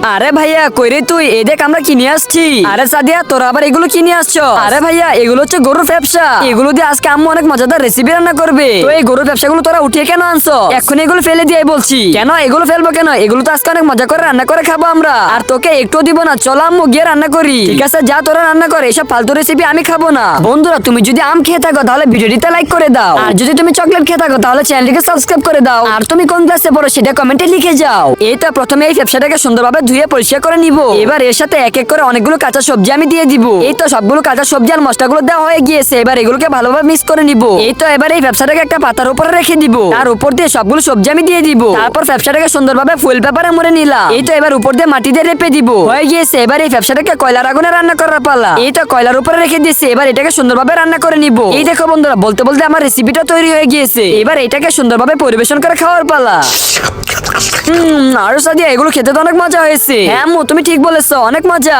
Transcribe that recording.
আরে ভাইয়া কইরে তুই এই দেখ আমরা কিনে আসছি। আরে সাদিয়া তোরা আবার এগুলো কিনে আসছো? আরে ভাইয়া এগুলো হচ্ছে গরুর ব্যবসা, এগুলো দিয়ে আজকে আম্মু অনেক মজাদার রেসিপি রান্না করবে। তো এই গরুর ব্যবসাগুলো তোরা উঠিয়ে কেন আনছো? এখন এগুলো ফেলে দিয়ে বলছি। কেন এগুলো ফেলবো কেন? এগুলো তো আজকে অনেক মজা করে রান্না করে খাবো আমরা, আর তোকে একটু দিব না। চলো আম্মু গিয়ে রান্না করি। ঠিক আছে যা তোরা রান্না করে, এসব ফালতু রেসিপি আমি খাবো না। বন্ধুরা তুমি যদি আম খেয়ে থাকো তাহলে ভিডিওটিতে লাইক করে দাও, আর যদি তুমি চকলেট খেয়ে থাকো তাহলে চ্যানেলটিকে সাবস্ক্রাইব করে দাও, আর তুমি কোন ক্লাসে পড়ো সেটা কমেন্টে লিখে যাও। এই তো প্রথমে এই ব্যবসাটাকে সুন্দরভাবে ধুয়ে পরিষ্কার করে নিব। এবার এর সাথে এক এক করে অনেকগুলো কাঁচা সবজি আমি দিয়ে দিব। এই তো সবগুলো কাঁচা সবজি আর মশলাগুলো দেওয়া হয়ে গিয়েছে। এবার এগুলোকে ভালোভাবে মিক্স করে নিব। এই তো এবার এই ব্যবসাটাকে একটা পাতার উপরে রেখে দিব, তার উপর দিয়ে সবগুলো সবজি আমি দিয়ে দিব। তারপর ব্যবসাটাকে সুন্দরভাবে ফুল পেপারে মুড়ে নিলাম। এই তো এবার উপর দিয়ে মাটি দিয়ে রেপে দিব। হয়ে গিয়েছে। এবার এই ব্যবসাটাকে কয়লার আগুনে রান্না করার পালা। এই তো কয়লার উপরে রেখে দিয়েছে। এবার এটাকে সুন্দরভাবে রান্না করে নিব। এই দেখো বন্ধুরা বলতে বলতে আমার রেসিপিটা তৈরি হয়ে গিয়েছে। এবার এটাকে সুন্দরভাবে পরিবেশন করে খাওয়ার পালা। আর সাদিয়া এগুলো খেতে তো অনেক মজা হয়েছে। হ্যাঁ আম্মু তুমি ঠিক বলেছো, অনেক মজা।